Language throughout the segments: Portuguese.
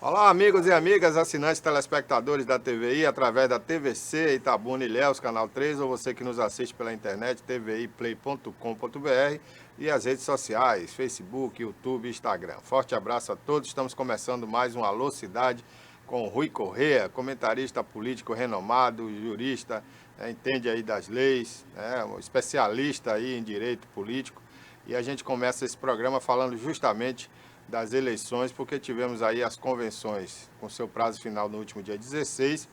Olá, amigos e amigas, assinantes telespectadores da TVI, através da TVC Itabuna Ilhéus, Canal 3, ou você que nos assiste pela internet, tviplay.com.br e as redes sociais, Facebook, YouTube e Instagram. Forte abraço a todos, estamos começando mais um Alô Cidade com Rui Corrêa, comentarista político renomado, jurista, entende aí das leis, um especialista aí em direito político. E a gente começa esse programa falando justamente das eleições, porque tivemos aí as convenções com seu prazo final no último dia 16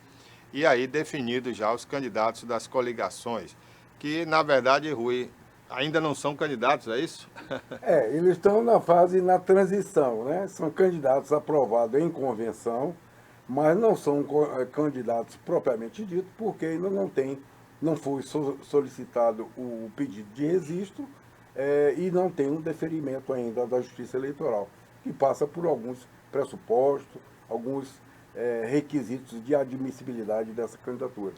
e aí definidos já os candidatos das coligações, que na verdade, Rui, ainda não são candidatos, é isso? Eles estão na fase, na transição, né? São candidatos aprovados em convenção, mas não são candidatos propriamente dito, porque ainda não foi solicitado o pedido de registro e não tem um deferimento ainda da Justiça Eleitoral, que passa por alguns pressupostos, alguns requisitos de admissibilidade dessa candidatura.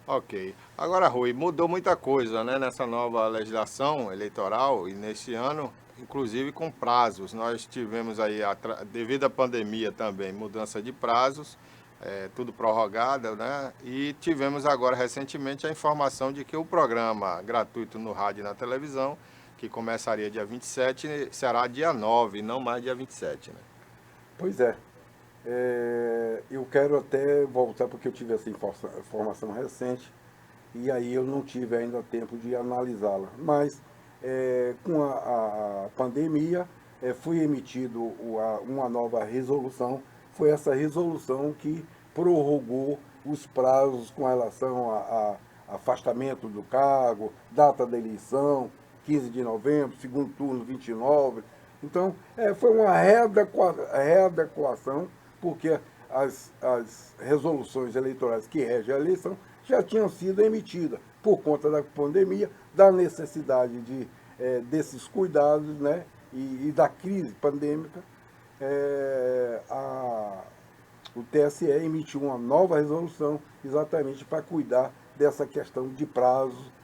Ok. Agora, Rui, mudou muita coisa, né, nessa nova legislação eleitoral e nesse ano, inclusive com prazos. Nós tivemos aí, devido à pandemia também, mudança de prazos, tudo prorrogado, né? E tivemos agora recentemente a informação de que o programa gratuito no rádio e na televisão, que começaria dia 27, será dia 9, não mais dia 27, né? Pois é. Eu quero até voltar, porque eu tive essa informação recente, e aí eu não tive ainda tempo de analisá-la. Mas, com a pandemia, foi emitido uma nova resolução. Foi essa resolução que prorrogou os prazos com relação a afastamento do cargo, data da eleição, 15 de novembro, segundo turno, 29. Então, foi uma readequação, porque as resoluções eleitorais que regem a eleição já tinham sido emitidas por conta da pandemia, da necessidade desses cuidados, né, e da crise pandêmica. O TSE emitiu uma nova resolução exatamente para cuidar dessa questão de prazo,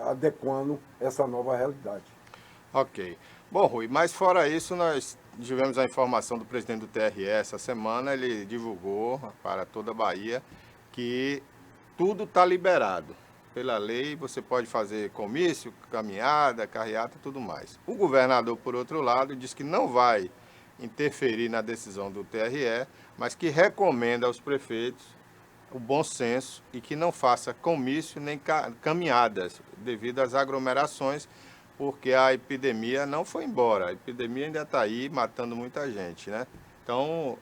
adequando essa nova realidade. Ok. Bom, Rui, mas fora isso, nós tivemos a informação do presidente do TRE essa semana, ele divulgou para toda a Bahia que tudo está liberado. Pela lei, você pode fazer comício, caminhada, carreata e tudo mais. O governador, por outro lado, diz que não vai interferir na decisão do TRE, mas que recomenda aos prefeitos o bom senso e que não faça comício nem caminhadas devido às aglomerações, porque a epidemia não foi embora. A epidemia ainda está aí matando muita gente, né? Então,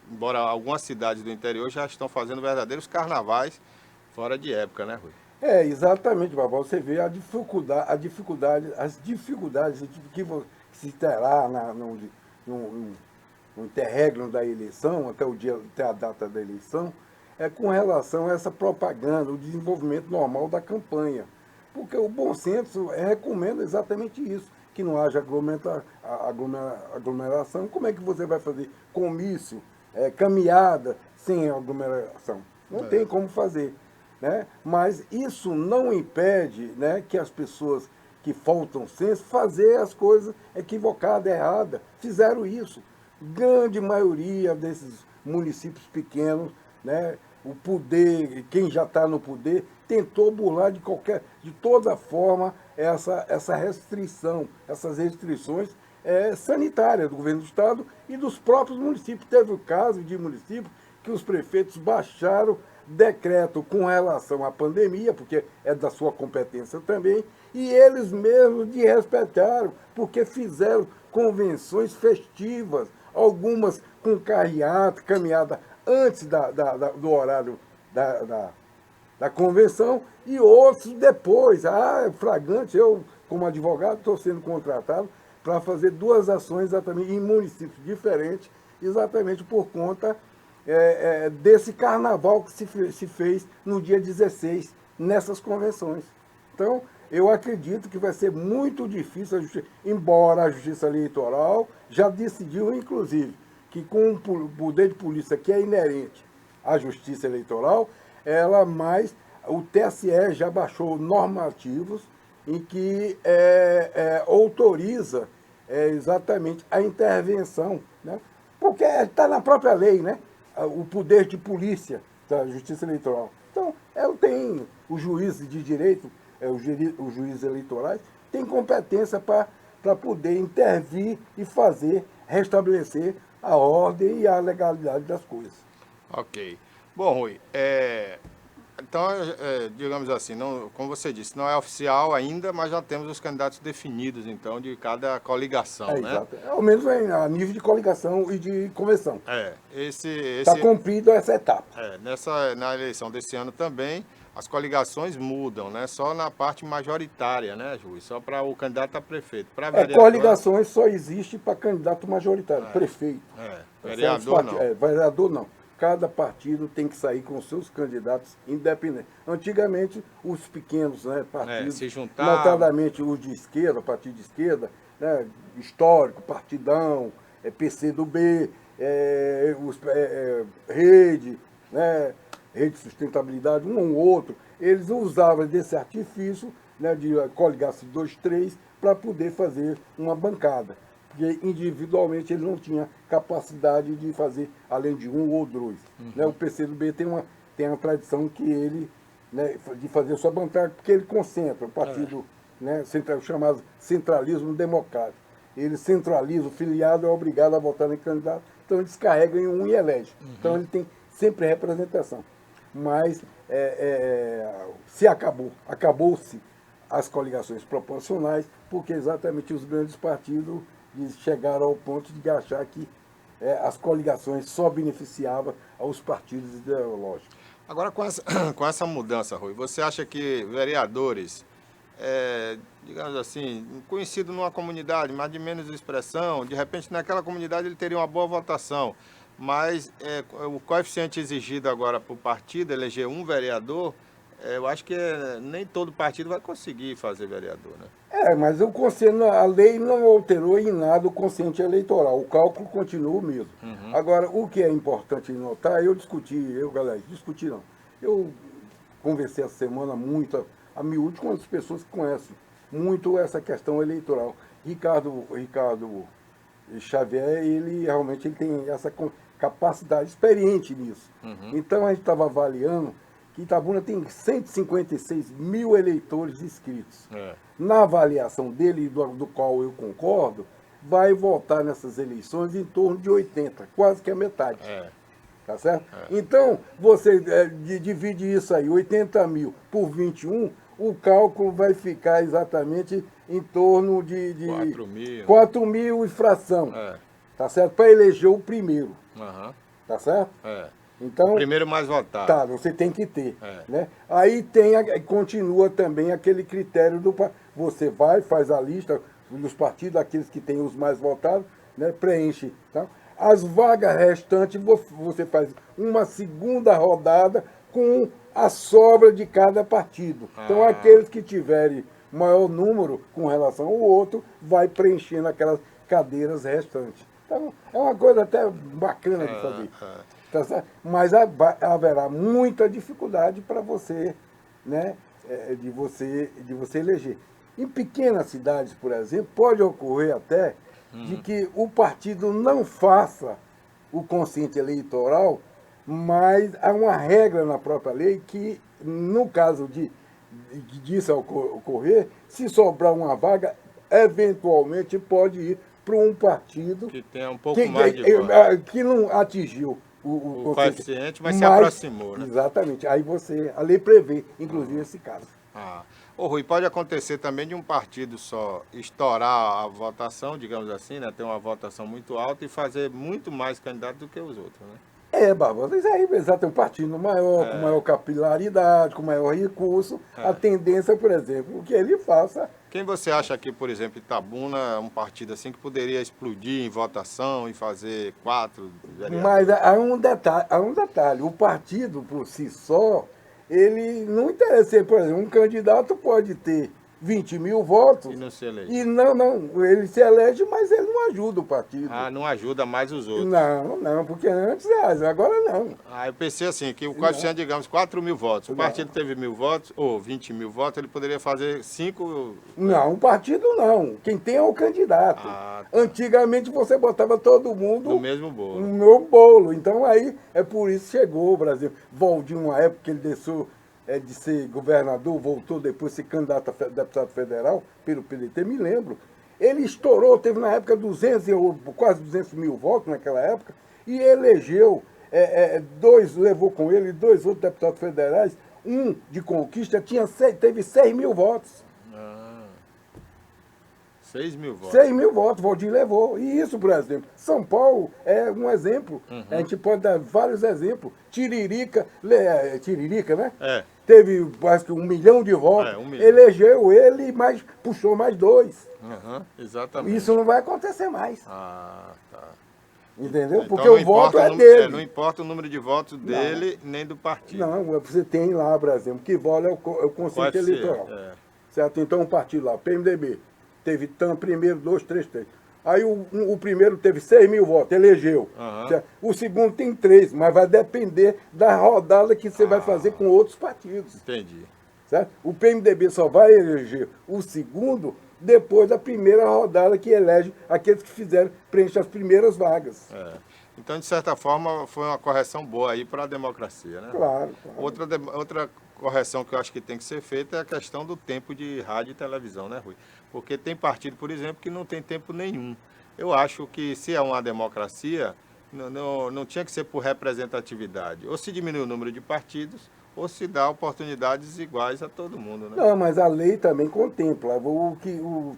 embora algumas cidades do interior já estão fazendo verdadeiros carnavais fora de época, né, Rui? Exatamente, Babal. Você vê as dificuldades que se terá no interregno da eleição, até a data da eleição, com relação a essa propaganda, o desenvolvimento normal da campanha. Porque o bom senso recomenda exatamente isso, que não haja aglomeração. Como é que você vai fazer comício, caminhada sem aglomeração? Não tem como fazer. Né? Mas isso não impede, né, que as pessoas que faltam senso fazer as coisas equivocadas, erradas. Fizeram isso. Grande maioria desses municípios pequenos, né, o poder, quem já está no poder, tentou burlar de toda forma essa restrição, essas restrições sanitárias do governo do estado e dos próprios municípios. Teve o caso de municípios que os prefeitos baixaram decreto com relação à pandemia, porque é da sua competência também, e eles mesmos desrespeitaram, porque fizeram convenções festivas, algumas com carreata, caminhada antes do horário da convenção, e outros depois. É flagrante, eu, como advogado, estou sendo contratado para fazer duas ações exatamente em municípios diferentes, exatamente por conta desse carnaval que se fez no dia 16, nessas convenções. Então, eu acredito que vai ser muito difícil, embora a Justiça Eleitoral já decidiu, inclusive, que com o poder de polícia que é inerente à Justiça Eleitoral, o TSE já baixou normativos em que autoriza exatamente a intervenção, né, Porque está na própria lei, né? O poder de polícia da Justiça Eleitoral. Então, tem os juízes de direito, os juízes eleitorais, têm competência para poder intervir e restabelecer a ordem e a legalidade das coisas. Ok. Bom, Rui, então, digamos assim, não, como você disse, não é oficial ainda, mas já temos os candidatos definidos, então, de cada coligação, né? Exato. Ao menos a nível de coligação e de convenção. Está cumprida essa etapa. Na eleição desse ano também, as coligações mudam, né? Só na parte majoritária, né, Juiz? Só para o candidato a prefeito. Para vereador... Coligações só existe para candidato majoritário, prefeito. Vereador não. Vereador não. Cada partido tem que sair com seus candidatos independentes. Antigamente, os pequenos, né, partidos, se juntavam, notadamente os de esquerda, partido de esquerda, né, histórico, partidão, PCdoB, Rede, né, Rede de Sustentabilidade, um ou outro, eles usavam desse artifício, né, de coligar-se 2, 3, para poder fazer uma bancada. Porque individualmente ele não tinha capacidade de fazer além de um ou dois. Né? O PCdoB tem uma tradição que ele, né, de fazer sua bancada, porque ele concentra o partido, né, chamado centralismo democrático. Ele centraliza, o filiado é obrigado a votar em candidato, então ele descarrega em um e elege. Então ele tem sempre representação. Mas acabou-se as coligações proporcionais, porque exatamente os grandes partidos chegaram ao ponto de achar que as coligações só beneficiavam aos partidos ideológicos. Agora, com essa mudança, Rui, você acha que vereadores, digamos assim, conhecido numa comunidade, mas de menos expressão, de repente naquela comunidade ele teria uma boa votação, mas o coeficiente exigido agora para o partido eleger um vereador, eu acho que nem todo partido vai conseguir fazer vereador, né? Mas a lei não alterou em nada o quociente eleitoral, o cálculo continua o mesmo. Agora, o que é importante notar, eu conversei essa semana muito, a miúde, com as pessoas que conhecem muito essa questão eleitoral. Ricardo Xavier, ele realmente tem essa capacidade, experiente nisso. Então, a gente estava avaliando que Itabuna tem 156 mil eleitores inscritos. Na avaliação dele, do qual eu concordo, vai votar nessas eleições em torno de 80, quase que a metade. Tá certo? Então, você divide isso aí, 80 mil por 21, o cálculo vai ficar exatamente em torno de 4 mil e fração. Tá certo? Para eleger o primeiro. Tá certo? Então, o primeiro mais votado. Tá, você tem que ter. Né? Aí continua também aquele critério você faz a lista dos partidos, aqueles que têm os mais votados, né? Preenche. Tá? As vagas restantes, você faz uma segunda rodada com a sobra de cada partido. Então, aqueles que tiverem maior número com relação ao outro, vai preenchendo aquelas cadeiras restantes. Então, é uma coisa até bacana de fazer. Tá certo? Mas haverá muita dificuldade para você, né, de você eleger. Em pequenas cidades, por exemplo, pode ocorrer até de que o partido não faça o quociente eleitoral, mas há uma regra na própria lei que, no caso disso ocorrer, se sobrar uma vaga, eventualmente pode ir para um partido que tem um pouco mais de votos, que não atingiu o coeficiente, mas se aproximou, né? Exatamente. Aí a lei prevê, inclusive, esse caso. Ô Rui, pode acontecer também de um partido só estourar a votação, digamos assim, né? Ter uma votação muito alta e fazer muito mais candidato do que os outros, né? Barbosa, isso aí, exato, um partido maior, com maior capilaridade, com maior recurso, a tendência, por exemplo, que ele faça. Quem você acha que, por exemplo, Itabuna é um partido assim que poderia explodir em votação e fazer 4 vereadores? Mas há um detalhe, o partido por si só, ele não interessa, por exemplo, um candidato pode ter 20 mil votos. E não se elege. E não, ele se elege, mas ele não ajuda o partido. Ah, não ajuda mais os outros. Não, porque antes, agora não. Ah, eu pensei assim, que o coeficiente, digamos, 4 mil votos. O partido teve 1.000 votos, ou 20 mil votos, ele poderia fazer 5... Não, o partido não. Quem tem é o candidato. Ah, tá. Antigamente você botava todo mundo No mesmo bolo. no meu bolo. Então aí é por isso que chegou o Brasil. Voltou uma época que ele deixou de ser governador, voltou depois a ser candidato a deputado federal pelo PDT, me lembro. Ele estourou, teve na época quase 200 mil votos naquela época, e elegeu levou com ele 2 outros deputados federais, um de Conquista teve 6 mil votos. 6 mil votos. 6 mil votos, Valdir levou. E isso, por exemplo, São Paulo é um exemplo. A gente pode dar vários exemplos. Tiririca, né? É. Teve quase que 1 milhão de votos. 1 milhão. Elegeu ele, mas puxou mais 2. Exatamente. Isso não vai acontecer mais. Ah, tá. Entendeu? Então, porque o voto é dele. Não importa o número de votos dele, nem do partido. Não, você tem lá, por exemplo, que vale é o conceito eleitoral. Certo? Então, um partido lá, PMDB, teve primeiro, 2, 3, 3. Aí o primeiro teve 6 mil votos, elegeu. Certo? O segundo tem 3, mas vai depender da rodada que você vai fazer com outros partidos. Entendi. Certo? O PMDB só vai eleger o segundo depois da primeira rodada que elege aqueles que preenchem as primeiras vagas. Então, de certa forma, foi uma correção boa aí para a democracia, né? Claro. Outra correção que eu acho que tem que ser feita é a questão do tempo de rádio e televisão, né, Rui? Porque tem partido, por exemplo, que não tem tempo nenhum. Eu acho que se é uma democracia, não tinha que ser por representatividade. Ou se diminui o número de partidos, ou se dá oportunidades iguais a todo mundo, né? Não, mas a lei também contempla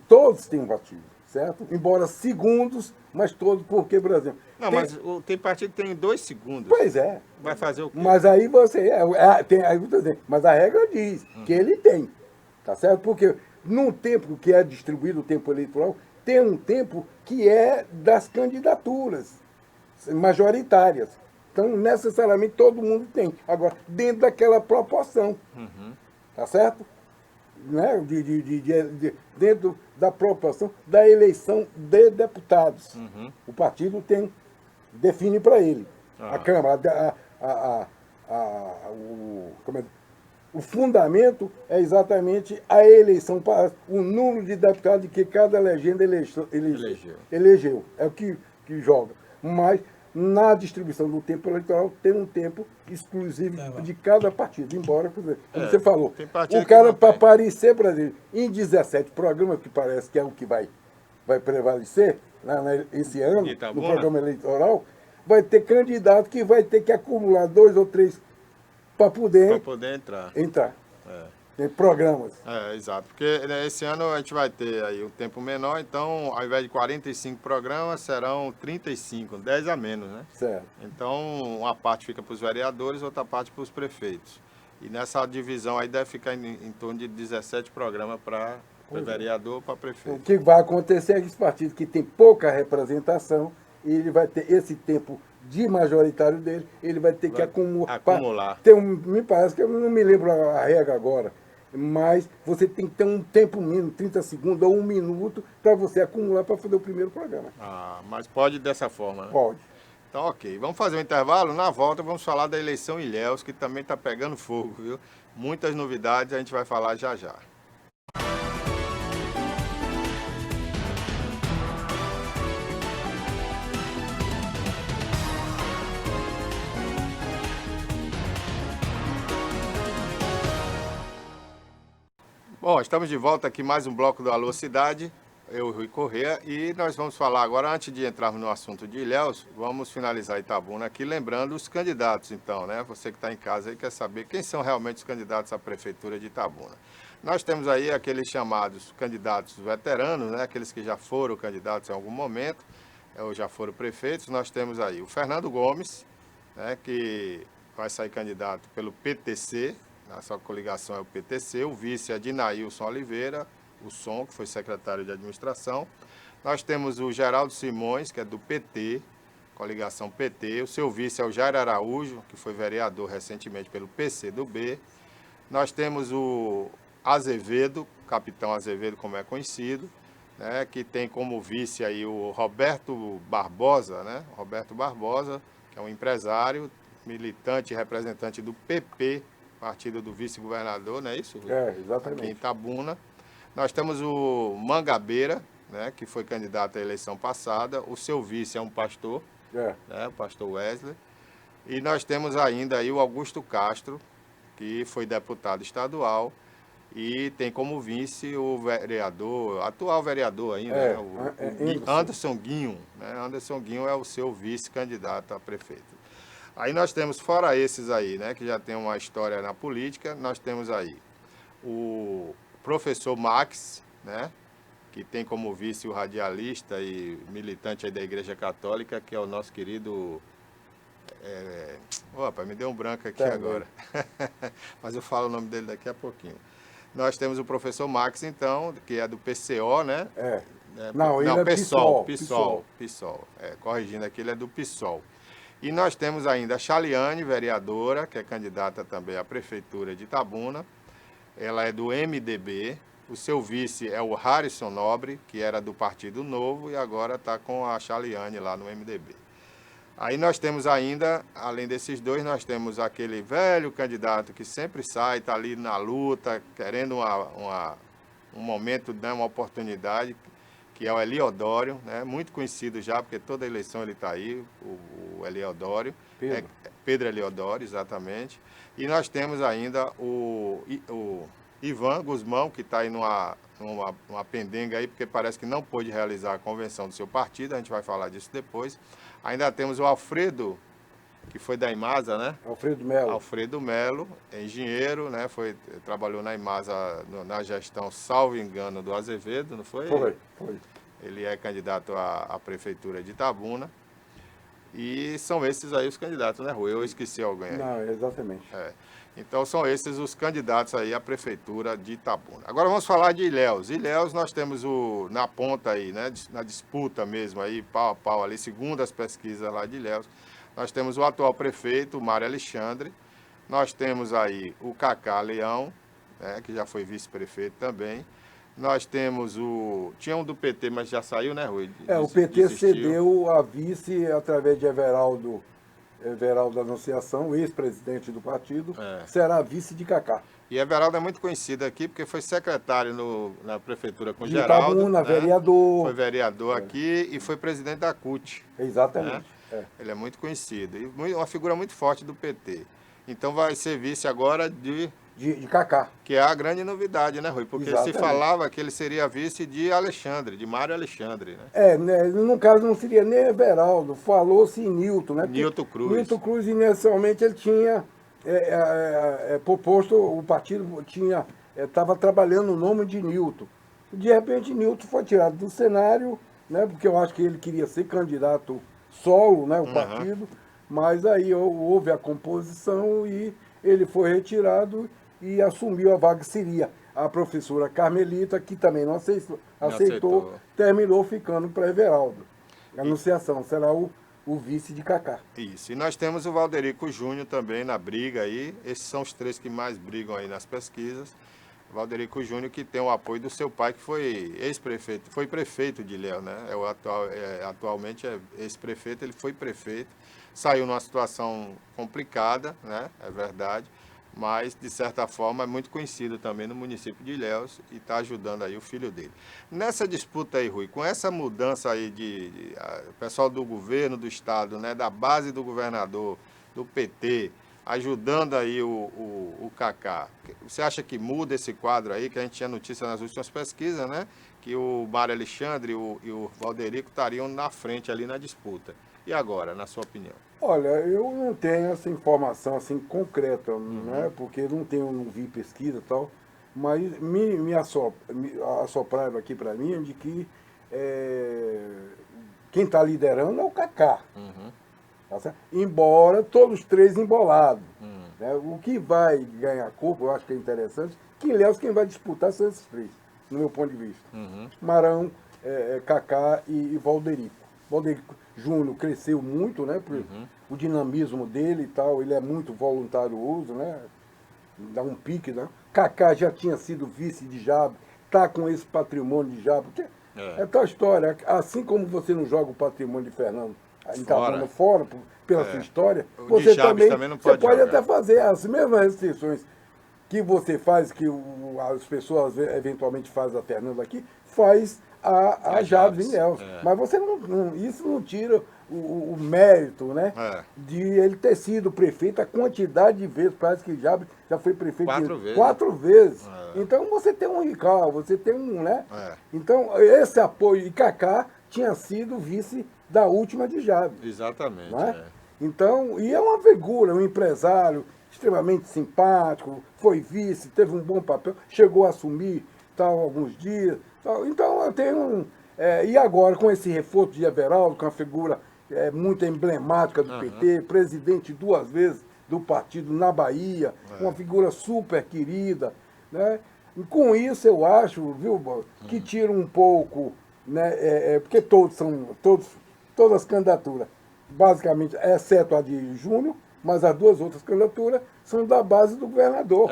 todos têm um partido, certo? Embora segundos, mas todos, porque, por exemplo... Não, mas tem partido que tem 2 segundos. Pois é. Vai fazer o quê? Mas aí mas a regra diz que ele tem, tá certo? Porque num tempo que é distribuído o tempo eleitoral, tem um tempo que é das candidaturas majoritárias. Então, necessariamente, todo mundo tem. Agora, dentro daquela proporção. Tá certo? Né? Dentro da proporção da eleição de deputados. O partido define para ele. A Câmara, o fundamento é exatamente a eleição, o número de deputados que cada legenda elegeu. É o que joga. Mas, na distribuição do tempo eleitoral, tem um tempo exclusivo de cada partido. Embora, como você falou, o cara, para aparecer, por exemplo, em 17 programas, que parece que é o que vai prevalecer esse ano, no programa eleitoral, vai ter candidato que vai ter que acumular 2 ou 3 para poder entrar. Tem programas. Exato. Porque esse ano a gente vai ter aí um tempo menor, então ao invés de 45 programas, serão 35, 10 a menos, né? Certo. Então, uma parte fica para os vereadores, outra parte para os prefeitos. E nessa divisão aí deve ficar em torno de 17 programas para vereador ou para prefeito. O que vai acontecer é que esse partido que tem pouca representação, ele vai ter esse tempo de majoritário dele, ele vai ter que acumular. Me parece que eu não me lembro a regra agora, mas você tem que ter um tempo mínimo, 30 segundos ou 1 minuto, para você acumular para fazer o primeiro programa. Mas pode dessa forma, né? Pode. Então, ok. Vamos fazer um intervalo. Na volta, vamos falar da eleição Ilhéus, que também está pegando fogo, viu? Muitas novidades, a gente vai falar já já. Bom, estamos de volta aqui, mais um bloco do Alô Cidade, eu, Rui Corrêa, e nós vamos falar agora, antes de entrarmos no assunto de Ilhéus, vamos finalizar Itabuna aqui, lembrando os candidatos, então, né? Você que está em casa aí quer saber quem são realmente os candidatos à Prefeitura de Itabuna. Nós temos aí aqueles chamados candidatos veteranos, né? Aqueles que já foram candidatos em algum momento, ou já foram prefeitos. Nós temos aí o Fernando Gomes, né? Que vai sair candidato pelo PTC, a sua coligação é o PTC, o vice é Dinailson Oliveira, o SOM, que foi secretário de administração. Nós temos o Geraldo Simões, que é do PT, coligação PT. O seu vice é o Jair Araújo, que foi vereador recentemente pelo PCdoB. Nós temos o Azevedo, Capitão Azevedo, como é conhecido, né, que tem como vice aí o Roberto Barbosa, né? Roberto Barbosa, que é um empresário, militante e representante do PP, partido do vice-governador, não é isso, Rui? Aqui em Exatamente. Itabuna. Nós temos o Mangabeira, né, que foi candidato à eleição passada. O seu vice é um pastor, né, o pastor Wesley. E nós temos ainda aí o Augusto Castro, que foi deputado estadual e tem como vice o vereador, atual vereador ainda, né, o Anderson Guinho. Né? Anderson Guinho é o seu vice-candidato a prefeito. Aí nós temos, fora esses aí, né, que já tem uma história na política, nós temos aí o professor Max, né, que tem como vice o radialista e militante aí da Igreja Católica, que é o nosso querido... Opa, me deu um branco aqui agora. Mas eu falo o nome dele daqui a pouquinho. Nós temos o professor Max, então, que é do PCO, né? Não, ele é PSOL. Corrigindo aqui, ele é do PSOL. E nós temos ainda a Chaliane, vereadora, que é candidata também à Prefeitura de Itabuna. Ela é do MDB. O seu vice é o Harrison Nobre, que era do Partido Novo e agora está com a Chaliane lá no MDB. Aí nós temos ainda, além desses dois, nós temos aquele velho candidato que sempre sai, está ali na luta, querendo um momento, né, uma oportunidade, que é o Eliodório, né, muito conhecido já, porque toda eleição ele está aí, o Eliodório. Pedro Eliodório, exatamente. E nós temos ainda o Ivan Guzmão, que está aí numa pendenga aí, porque parece que não pôde realizar a convenção do seu partido, a gente vai falar disso depois. Ainda temos o Alfredo, que foi da Imasa, né? Alfredo Melo, é engenheiro, né? Trabalhou na Imasa na gestão, salvo engano, do Azevedo, não foi? Foi. Ele é candidato à prefeitura de Itabuna. E são esses aí os candidatos, né, Rui? Eu esqueci alguém aí. Não, exatamente. Então são esses os candidatos aí à prefeitura de Itabuna. Agora vamos falar de Ilhéus. Ilhéus nós temos na ponta aí, né, na disputa mesmo aí, pau a pau ali, segundo as pesquisas lá de Ilhéus, nós temos o atual prefeito, o Mário Alexandre. Nós temos aí o Cacá Leão, né, que já foi vice-prefeito também. Nós temos tinha um do PT, mas já saiu, né, Rui? O PT cedeu a vice através de Everaldo Anunciação, ex-presidente do partido, será vice de Cacá. E Everaldo é muito conhecido aqui porque foi secretário na prefeitura com Geraldo. Itabuna, né? Vereador. Foi vereador aqui e foi presidente da CUT. Exatamente. Né? Ele é muito conhecido e uma figura muito forte do PT. Então vai ser vice agora de Cacá. Que é a grande novidade, né, Rui? Porque Exatamente. se falava que ele seria vice de Alexandre, de Mário Alexandre, né? No caso não seria nem Everaldo, falou-se em Nilton, né? Nilton Cruz. Nilton Cruz, inicialmente, ele tinha proposto, o partido estava trabalhando o nome de Nilton. De repente, Nilton foi tirado do cenário, né? Porque eu acho que ele queria ser candidato solo, né? O partido, mas aí houve a composição e ele foi retirado e assumiu a vaga que seria a professora Carmelita, que também não aceitou, terminou ficando para Everaldo. Anunciação, será o vice de Cacá. Isso, e nós temos o Valderico Júnior também na briga aí, esses são os três que mais brigam aí nas pesquisas. O Valderico Júnior, que tem o apoio do seu pai, que foi ex-prefeito, foi prefeito de Ilhéus, né? Atualmente é ex-prefeito, ele foi prefeito, saiu numa situação complicada, né? É verdade. Mas, de certa forma, é muito conhecido também no município de Ilhéus e está ajudando aí o filho dele. Nessa disputa aí, Rui, com essa mudança aí o pessoal do governo do estado, né, da base do governador, do PT, ajudando aí o Cacá, você acha que muda esse quadro aí, que a gente tinha notícia nas últimas pesquisas, né, que o Mário Alexandre e o Valderico estariam na frente ali na disputa. E agora, na sua opinião? Olha, eu não tenho essa informação assim concreta, né? Porque não vi pesquisa e tal, mas me assopraram aqui para mim de que quem está liderando é o Cacá. Tá certo? Embora todos os três embolados. Né? O que vai ganhar corpo, eu acho que é interessante, que Ilhéus quem vai disputar são esses três, no meu ponto de vista. Marão, Cacá e Valderico. Valderico Júnior cresceu muito, né? O dinamismo dele e tal, ele é muito voluntarioso, né? dar um pique, não. Kaká já tinha sido vice de Jabra, está com esse patrimônio de Jabra. É tal história. Assim como você não joga o patrimônio de Fernando em Itabuna fora, pela sua história, O de você Chaves também não pode pode jogar. até fazer as mesmas restrições que você faz, que as pessoas eventualmente fazem a Fernando aqui, faz a Jabes em Ilhéus. Mas você isso não tira o mérito, né? De ele ter sido prefeito a quantidade de vezes, parece que Jabes já foi prefeito 4 vezes. Então você tem um rical, você tem um, né? Então esse apoio, e Kaká tinha sido vice da última de Jabes. Exatamente. Né? Então, e é uma figura, um empresário extremamente simpático, foi vice, teve um bom papel, chegou a assumir tal, alguns dias. Tal. Então eu tenho e agora com esse reforço de Everaldo, com uma figura muito emblemática do PT, presidente 2 vezes do partido na Bahia, uma figura super querida, né? E com isso eu acho, viu, Bob, que tira um pouco, né, porque todas as candidaturas, basicamente, exceto a de Júnior, mas as 2 outras candidaturas são da base do governador.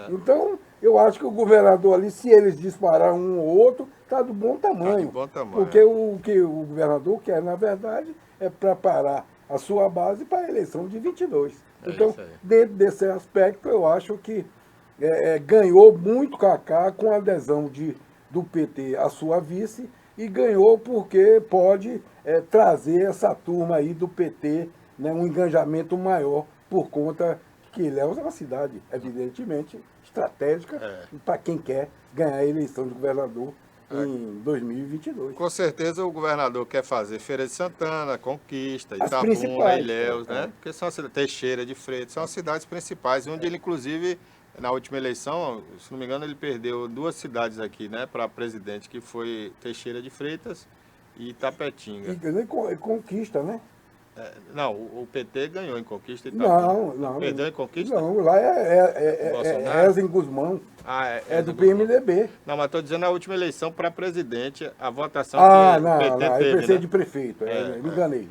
Então, eu acho que o governador ali, se eles dispararam um ou outro, está do bom tamanho. Tá de bom tamanho. Porque o que o governador quer, na verdade, é preparar a sua base para a eleição de 22. Então, dentro desse aspecto, eu acho que ganhou muito Kaká com a adesão do PT à sua vice e ganhou porque pode trazer essa turma aí do PT, né, um engajamento maior por conta que Ilhéus é uma cidade, evidentemente, estratégica para quem quer ganhar a eleição de governador em 2022. Com certeza o governador quer fazer Feira de Santana, Conquista, Itabuna, Ilhéus, né? Porque são Teixeira de Freitas, são as cidades principais, onde ele, inclusive, na última eleição, se não me engano, ele perdeu 2 cidades aqui, né, para presidente, que foi Teixeira de Freitas e Itapetinga. E ganhou em Conquista, né? Não, o PT ganhou em Conquista e Itapetinga. Não. Perdeu em Conquista? Não, lá é Ezin Guzmão. É do PMDB. Não, mas estou dizendo a última eleição para presidente, a votação que o PT não, teve, eu pensei né? de prefeito. Me enganei.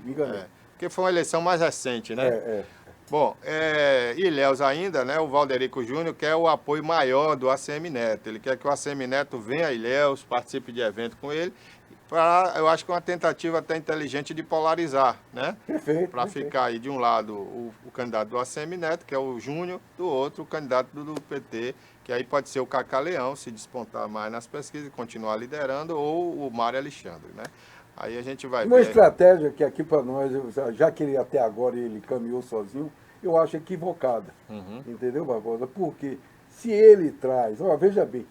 Porque foi uma eleição mais recente, né? Bom, Ilhéus ainda, né? O Valderico Júnior quer o apoio maior do ACM Neto. Ele quer que o ACM Neto venha a Ilhéus, participe de evento com ele. Eu acho que é uma tentativa até inteligente de polarizar, né? Perfeito. Para ficar aí de um lado o candidato do ACM Neto, que é o Júnior, do outro o candidato do PT, que aí pode ser o Cacá Leão, se despontar mais nas pesquisas e continuar liderando, ou o Mário Alexandre, né? Aí a gente vai ver. Uma estratégia que aqui para nós, já que ele até agora ele caminhou sozinho, eu acho equivocada. Entendeu, Barbosa? Porque se ele traz, veja bem,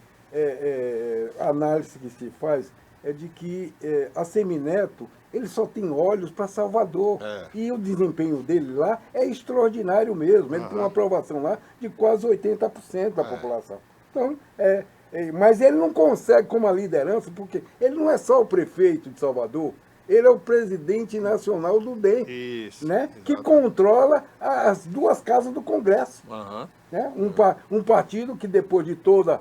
a análise que se faz é de que a Semineto, ele só tem olhos para Salvador. E o desempenho dele lá é extraordinário mesmo. Ele tem uma aprovação lá de quase 80% da população. Então, mas ele não consegue como a liderança, porque ele não é só o prefeito de Salvador, ele é o presidente nacional do DEM, né? Que controla as 2 casas do Congresso. Né? Um partido que depois de todo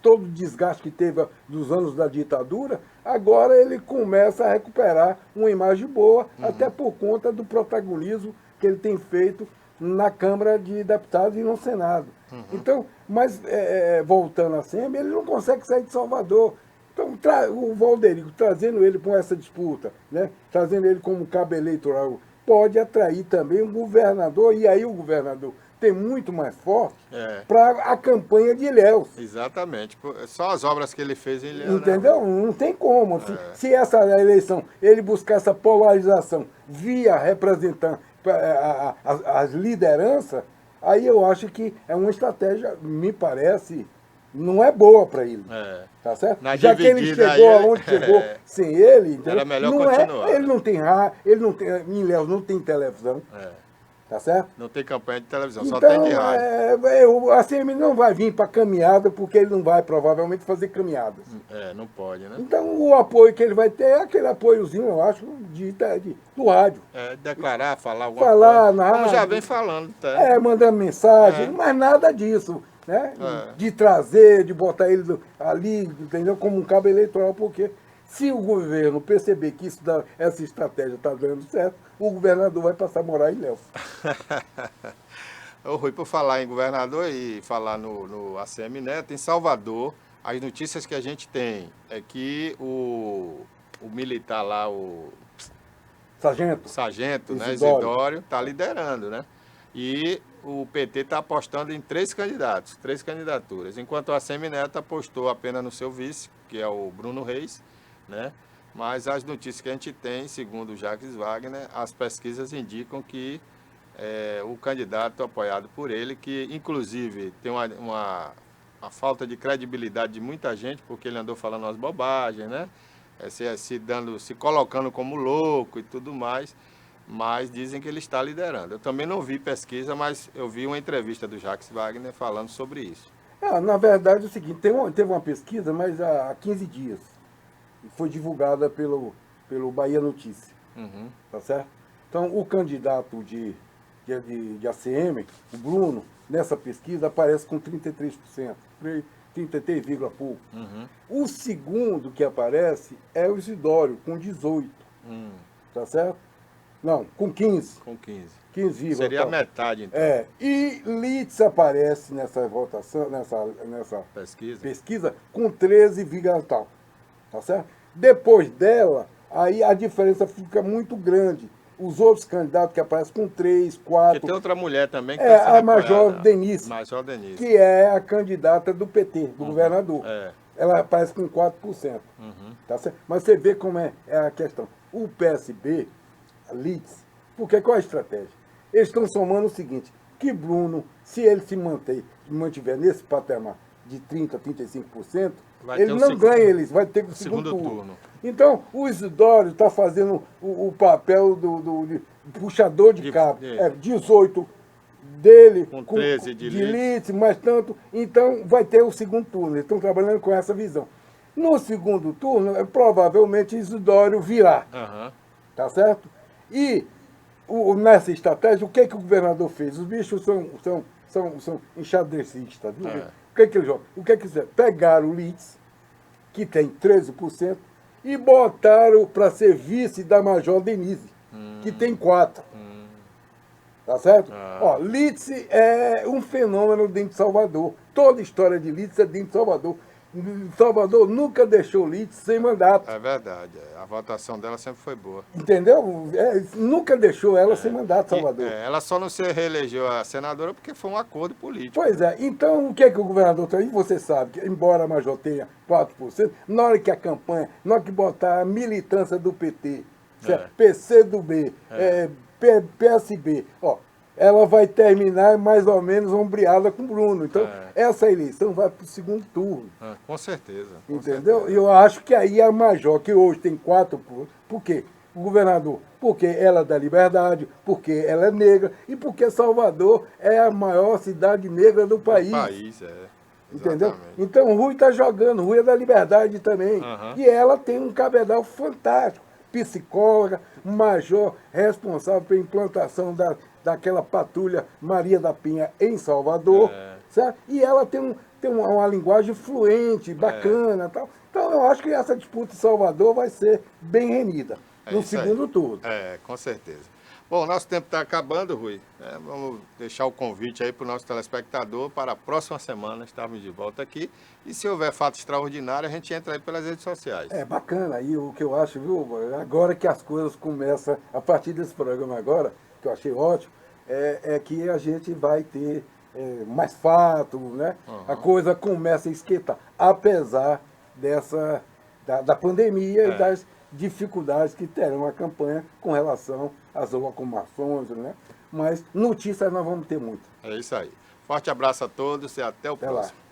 o desgaste que teve dos anos da ditadura, agora ele começa a recuperar uma imagem boa, até por conta do protagonismo que ele tem feito na Câmara de Deputados e no Senado. Então, mas voltando à SEMI, ele não consegue sair de Salvador. Então, o Valderico, trazendo ele com essa disputa, né, trazendo ele como cabo eleitoral, pode atrair também um governador, e aí o governador tem muito mais forte para a campanha de Ilhéus. Exatamente. Só as obras que ele fez em Ilhéus. Entendeu? Né? Não tem como. Se essa eleição, ele buscar essa polarização via representar as lideranças, aí eu acho que é uma estratégia, me parece, não é boa para ele. Tá certo? Já que ele chegou aonde chegou sem ele, entendeu? Era melhor continuar. Ele não tem em Ilhéus não tem televisão. Tá certo? Não tem campanha de televisão, então, só tem de rádio. A CM não vai vir para caminhada, porque ele não vai provavelmente fazer caminhadas. Não pode, né? Então o apoio que ele vai ter é aquele apoiozinho, eu acho, do rádio. Declarar, falar alguma coisa. Na rádio. Como já vem falando. Mandando mensagem, mas nada disso. Né? De trazer, de botar ele ali, entendeu? Como um cabo eleitoral, porque se o governo perceber que essa estratégia está dando certo, o governador vai passar a morar em Ilhéus. Ô, Rui, por falar em governador e falar no ACM Neto, em Salvador, as notícias que a gente tem é que o militar lá, o sargento, né, Isidório, está liderando, né? E o PT está apostando em 3 candidatos, 3 candidaturas, enquanto o ACM Neto apostou apenas no seu vice, que é o Bruno Reis, né? Mas as notícias que a gente tem, segundo o Jacques Wagner, as pesquisas indicam que o candidato apoiado por ele, que inclusive tem uma falta de credibilidade de muita gente, porque ele andou falando umas bobagens, né? Se colocando como louco e tudo mais, mas dizem que ele está liderando. Eu também não vi pesquisa, mas eu vi uma entrevista do Jacques Wagner falando sobre isso. Na verdade é o seguinte, teve uma pesquisa, mas há 15 dias, foi divulgada pelo Bahia Notícia, tá certo? Então, o candidato de ACM, o Bruno, nessa pesquisa aparece com 33%, 33, pouco. O segundo que aparece é o Isidório, com 18%, tá certo? Não, com 15%. Com 15. 15, seria a metade, então. E Litz aparece nessa votação, nessa pesquisa com 13, tal, tá certo? Depois dela, aí a diferença fica muito grande. Os outros candidatos que aparecem com 3, 4... Porque tem outra mulher também que a Major Denise, que é a candidata do PT, do governador. Ela aparece com 4%. Tá certo? Mas você vê como é a questão. O PSB, a Litz, porque qual é a estratégia? Eles estão somando o seguinte, que Bruno, se ele se mantiver nesse patamar de 30%, 35%, ele não ganha, eles vai ter o segundo turno. Então, o Isidório está fazendo o papel do puxador de cabo. 18 dele, com 13 de Litz, mais tanto. Então, vai ter o segundo turno. Eles estão trabalhando com essa visão. No segundo turno, provavelmente Isidório virá. Tá certo? E nessa estratégia, o que o governador fez? Os bichos são enxadrecistas. O que eles jogam? O que eles fizeram? Pegaram o Litz, que tem 13%, e botaram para ser vice da Major Denise, que tem 4%. Tá certo? Litz é um fenômeno dentro de Salvador. Toda história de Litz é dentro de Salvador. Salvador nunca deixou Litz sem mandato. É verdade. A votação dela sempre foi boa. Entendeu? Nunca deixou ela sem mandato, Salvador. Ela só não se reelegeu a senadora porque foi um acordo político. Pois é. Então, o que o governador tem? Você sabe que, embora a Major tenha 4%, na hora que a campanha, na hora que botar a militância do PT, PCdoB, PSB, ela vai terminar mais ou menos ombreada com o Bruno. Então, essa eleição vai para o segundo turno. Com certeza. Entendeu? E eu acho que aí a Major, que hoje tem 4%, por quê? O governador, porque ela é da Liberdade, porque ela é negra e porque Salvador é a maior cidade negra do país. Entendeu? Então o Rui está jogando, o Rui é da Liberdade também. E ela tem um cabedal fantástico. Psicóloga, major, responsável pela implantação daquela patrulha Maria da Penha em Salvador, certo? E ela tem uma linguagem fluente, bacana, tal. Então eu acho que essa disputa em Salvador vai ser bem renhida no segundo turno. Com certeza. Bom, nosso tempo está acabando, Rui. Vamos deixar o convite aí para o nosso telespectador para a próxima semana estarmos de volta aqui. E se houver fato extraordinário, a gente entra aí pelas redes sociais. Bacana. E o que eu acho, viu, agora que as coisas começam, a partir desse programa agora, que eu achei ótimo, é que a gente vai ter mais fato, né? A coisa começa a esquentar, apesar da pandemia e das dificuldades que terão a campanha com relação às locomoções, né? Mas notícias nós vamos ter muito. É isso aí. Forte abraço a todos e até o próximo. Lá.